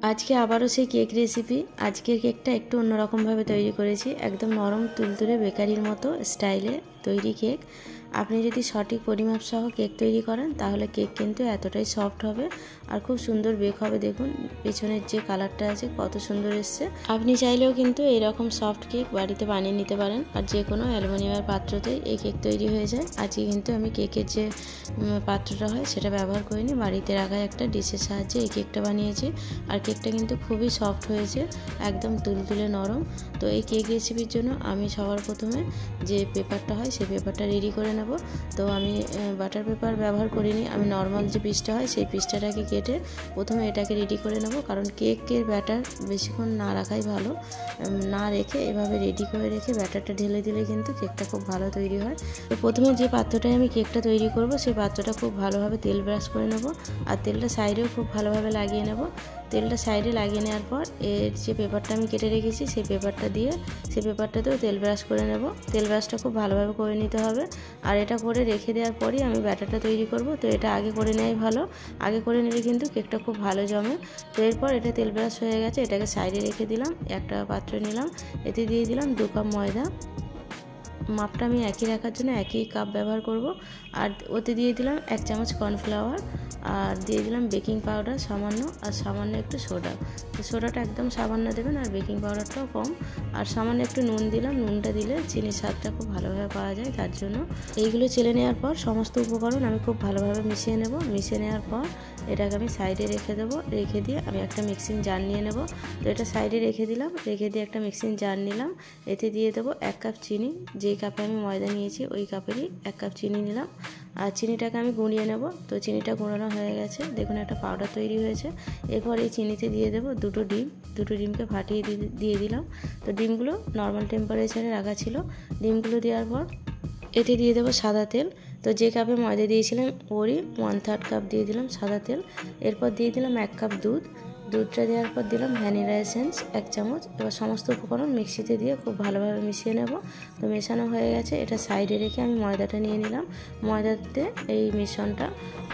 আজকে আবারও সেই কেক রেসিপি। আজকের কেকটা একটু অন্যরকমভাবে তৈরি করেছি, একদম নরম তুলতুলে বেকারির মতো স্টাইলে তৈরি কেক। আপনি যদি সঠিক পরিমাপ সহ কেক তৈরি করেন তাহলে কেক কিন্তু এতটাই সফট হবে আর খুব সুন্দর বেক হবে। দেখুন পেছনের যে কালারটা আছে কত সুন্দর এসছে। আপনি চাইলেও কিন্তু এরকম সফট কেক বাড়িতে বানিয়ে নিতে পারেন, আর যে কোনো অ্যালুমিনিয়ামের পাত্রতেই এই কেক তৈরি হয়ে যায়। আজকে কিন্তু আমি কেকের যে পাত্রটা হয় সেটা ব্যবহার করিনি, বাড়িতে রাখা একটা ডিশের সাহায্যে এই কেকটা বানিয়েছি। আর কেকটা কিন্তু খুবই সফট হয়েছে, একদম তুলতুলে নরম। তো এই কেক রেসিপির জন্য আমি সবার প্রথমে যে পেপারটা হয় সেই পেপারটা রেডি করে নেব। তো আমি বাটার পেপার ব্যবহার করিনি, আমি নর্মাল যে পিসটা হয় সেই পিসটাকে কেটে প্রথমে এটাকে রেডি করে নেব, কারণ কেকের ব্যাটার বেশিক্ষণ না রাখাই ভালো। না রেখে এভাবে রেডি করে রেখে ব্যাটারটা ঢেলে দিলে কিন্তু কেকটা খুব ভালো তৈরি হয়। তো প্রথমে যে পাত্রটায় আমি কেকটা তৈরি করব সেই পাত্রটা খুব ভালোভাবে তেল ব্রাশ করে নেব, আর তেলটা সাইডেও খুব ভালোভাবে লাগিয়ে নেব। তেলটা সাইডে লাগিয়ে নেওয়ার পর এর যে পেপারটা আমি কেটে রেখেছি সেই পেপারটা দিয়ে সেই পেপারটাতেও তেল ব্রাশ করে নেব। তেল ব্রাশটা খুব ভালোভাবে করে নিতে হবে। আর এটা করে রেখে দেওয়ার পরই আমি ব্যাটারটা তৈরি করব। তো এটা আগে করে নেওয়াই ভালো, আগে করে নিলে কিন্তু কেকটা খুব ভালো জমে। তো এরপর এটা তেল ব্রাশ হয়ে গেছে, এটাকে সাইডে রেখে দিলাম। একটা পাত্র নিলাম, এতে দিয়ে দিলাম 2 কাপ ময়দা। মাপটা আমি একই রাখার জন্য একই কাপ ব্যবহার করব। আর ওতে দিয়ে দিলাম 1 চামচ কর্নফ্লাওয়ার, আর দিয়ে দিলাম বেকিং পাউডার সামান্য, আর সামান্য একটু সোডা। তো সোডাটা একদম সামান্য দেবেন, আর বেকিং পাউডারটাও কম। আর সামান্য একটু নুন দিলাম, নুনটা দিলে চিনির স্বাদটা খুব ভালোভাবে পাওয়া যায়, তার জন্য। এইগুলো চেলে নেওয়ার পর সমস্ত উপকরণ আমি খুব ভালোভাবে মিশিয়ে নেব। মিশিয়ে নেওয়ার পর এটাকে আমি সাইডে রেখে দেবো। রেখে দিয়ে আমি একটা মিক্সিং জার নিয়ে নেব। তো এটা সাইডে রেখে দিলাম, রেখে দিয়ে একটা মিক্সিং জার নিলাম। এতে দিয়ে দেবো 1 কাপ চিনি। যেই কাপে আমি ময়দা নিয়েছি ওই কাপেরই 1 কাপ চিনি নিলাম। আর চিনিটাকে আমি গুঁড়িয়ে নেব। তো চিনিটা গুঁড়ানো হয়ে গেছে, দেখুন একটা পাউডার তৈরি হয়েছে। এরপর এই চিনিতে দিয়ে দেবো 2টো ডিম। 2টো ডিমকে ফাটিয়ে দিয়ে দিলাম। তো ডিমগুলো নর্মাল টেম্পারেচারে রাখা ছিল। ডিমগুলো দেওয়ার পর এতে দিয়ে দেবো সাদা তেল। তো যে কাপে ময়দা দিয়েছিলাম ওরই 1/3 কাপ দিয়ে দিলাম সাদা তেল। এরপর দিয়ে দিলাম 1 কাপ দুধ। দুধটা দেওয়ার পর দিলাম ভ্যানিলা এসেন্স 1 চামচ। এবার সমস্ত উপকরণ মিক্সিতে দিয়ে খুব ভালোভাবে মিশিয়ে নেব। তো মেশানো হয়ে গেছে, এটা সাইডে রেখে আমি ময়দাটা নিয়ে নিলাম। ময়দাতে এই মিশ্রণটা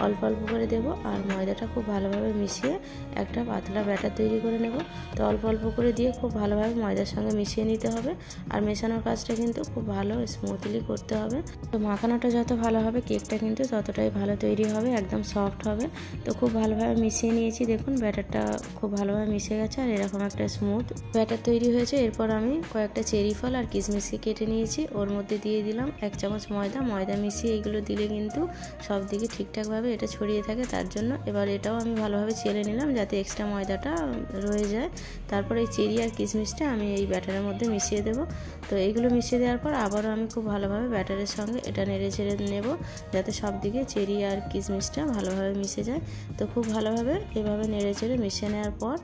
অল্প অল্প করে দেব, আর ময়দাটা খুব ভালোভাবে মিশিয়ে একটা পাতলা ব্যাটার তৈরি করে নেব। তো অল্প অল্প করে দিয়ে খুব ভালোভাবে ময়দার সঙ্গে মিশিয়ে নিতে হবে। আর মেশানোর কাজটা কিন্তু খুব ভালো স্মুথলি করতে হবে। তো মাখানোটা যত ভালো হবে কেকটা কিন্তু ততটাই ভালো তৈরি হবে, একদম সফট হবে। তো খুব ভালোভাবে মিশিয়ে নিয়েছি, দেখুন ব্যাটারটা খুব ভালোভাবে মিশে গেছে আর এরকম একটা স্মুথ ব্যাটার তৈরি হয়েছে। এরপর আমি কয়েকটা চেরি ফল আর কিশমিশকে কেটে নিয়েছি, ওর মধ্যে দিয়ে দিলাম 1 চামচ ময়দা মিশিয়ে এইগুলো দিলে কিন্তু সব দিকে ঠিকঠাকভাবে এটা ছড়িয়ে থাকে, তার জন্য। এবার এটাও আমি ভালোভাবে চেলে নিলাম যাতে এক্সট্রা ময়দাটা রয়ে যায়। তারপর এই চেরি আর কিশমিশটা আমি এই ব্যাটারের মধ্যে মিশিয়ে দেবো। তো এইগুলো মিশিয়ে দেওয়ার পর আবারও আমি খুব ভালোভাবে ব্যাটারের সঙ্গে এটা নেড়ে ছেড়ে নেব, যাতে সব দিকে চেরি আর কিশমিশটা ভালোভাবে মিশে যায়। তো খুব ভালোভাবে এভাবে নেড়ে চেড়ে মিশিয়ে নেওয়ার পর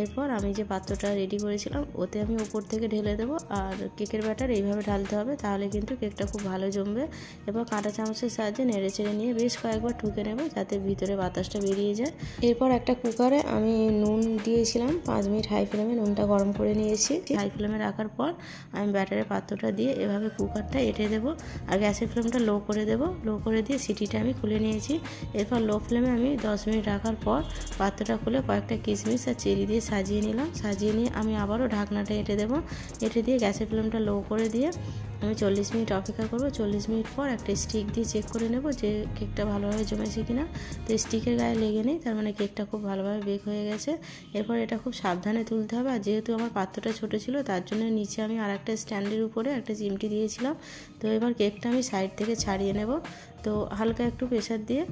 এরপর আমি যে পাত্রটা রেডি করেছিলাম ওতে আমি উপর থেকে ঢেলে দেবো। আর কেকের ব্যাটার এইভাবে ঢালতে হবে, তাহলে কিন্তু কেকটা খুব ভালো জমবে। এরপর কাঁটা চামচের সাহায্যে নেড়ে চেড়ে নিয়ে বেশ কয়েকবার ঠুকে নেব, যাতে ভিতরে বাতাসটা বেরিয়ে যায়। এরপর একটা কুকারে আমি নুন দিয়েছিলাম, 5 মিনিট হাই ফ্লেমে নুনটা গরম করে নিয়েছি। হাই ফ্লেমে রাখার পর আমি ব্যাটারের পাত্রটা দিয়ে এভাবে কুকারটা এঁটে দেবো, আর গ্যাসের ফ্লেমটা লো করে দেবো। লো করে দিয়ে সিটিটা আমি খুলে নিয়েছি। এরপর লো ফ্লেমে আমি 10 মিনিট রাখার পর পাত্রটা খুলে কয়েকটা কিশমিশ আর চেরি দিয়ে সাজিয়ে নিলাম। সাজিয়ে নিয়ে আমি আবারও ঢাকনাটা এঁটে দেবো। এঁটে দিয়ে গ্যাসের ফ্লেমটা লো করে দিয়ে আমি 40 মিনিট অপেক্ষা করব। 40 মিনিট পর একটা স্টিক দিয়ে চেক করে নেব যে কেকটা ভালোভাবে জমেছে কিনা। তো স্টিকের গায়ে লেগে নেই, তার মানে কেকটা খুব ভালোভাবে বেক হয়ে গেছে। এরপর এটা খুব সাবধানে তুলতে হবে, আর যেহেতু আমার পাত্রটা ছোট ছিল তার জন্য নিচে আমি আর একটা স্ট্যান্ডের উপরে একটা চিমটি দিয়েছিলাম। তো এবার কেকটা আমি সাইড থেকে ছাড়িয়ে নেব। তো হালকা একটু প্রেসার দিয়ে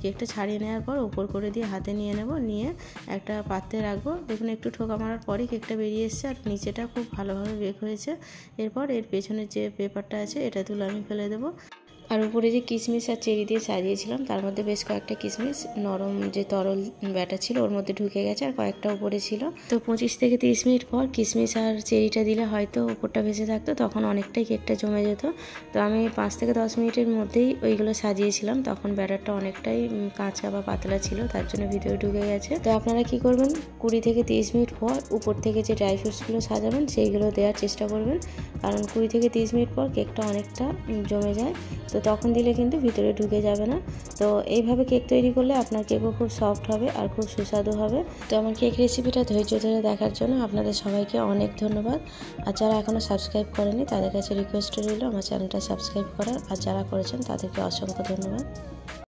কেকটা ছাড়িয়ে নেওয়ার পর উপর করে দিয়ে হাতে নিয়ে নেব, নিয়ে একটা পাত্রে রাখবো। দেখুন একটু ঠোকা মারার পরই কেকটা বেরিয়ে এসছে, আর নিচেটা খুব ভালোভাবে বেক হয়েছে। এরপর এর পেছনের যে পেপারটা আছে এটা তুলে আমি ফেলে দেবো। আর উপরে যে কিশমিশ আর চেরি দিয়ে সাজিয়েছিলাম তার মধ্যে বেশ কয়েকটা কিশমিশ নরম যে তরল ব্যাটার ছিল ওর মধ্যে ঢুকে গেছে, আর কয়েকটা উপরে ছিল। তো 25 থেকে 30 মিনিট পর কিশমিশ আর চেরিটা দিলে হয়তো উপরটা ভেসে থাকতো, তখন অনেকটাই কেকটা জমে যেত। তো আমি 5 থেকে 10 মিনিটের মধ্যেই ওইগুলো সাজিয়েছিলাম, তখন ব্যাটারটা অনেকটাই কাঁচা বা পাতলা ছিল, তার জন্য ভিতরে ঢুকে গেছে। তো আপনারা কি করবেন, 20 থেকে 30 মিনিট পর উপর থেকে যে ড্রাই ফ্রুটসগুলো সাজাবেন সেইগুলো দেওয়ার চেষ্টা করবেন, কারণ 20 থেকে 30 মিনিট পর কেকটা অনেকটা জমে যায়। তো তো তখন দিলে কিন্তু ভিতরে ঢুকে যাবে না। তো এইভাবে কেক তৈরি করলে আপনার কেকও খুব সফট হবে আর খুব সুস্বাদু হবে। তো আমার কেক রেসিপিটা ধৈর্য ধরে দেখার জন্য আপনাদের সবাইকে অনেক ধন্যবাদ। আর যারা এখনও সাবস্ক্রাইব করেনি তাদের কাছে রিকোয়েস্ট রইল আমার চ্যানেলটা সাবস্ক্রাইব করার, আর যারা করেছেন তাদেরকে অসংখ্য ধন্যবাদ।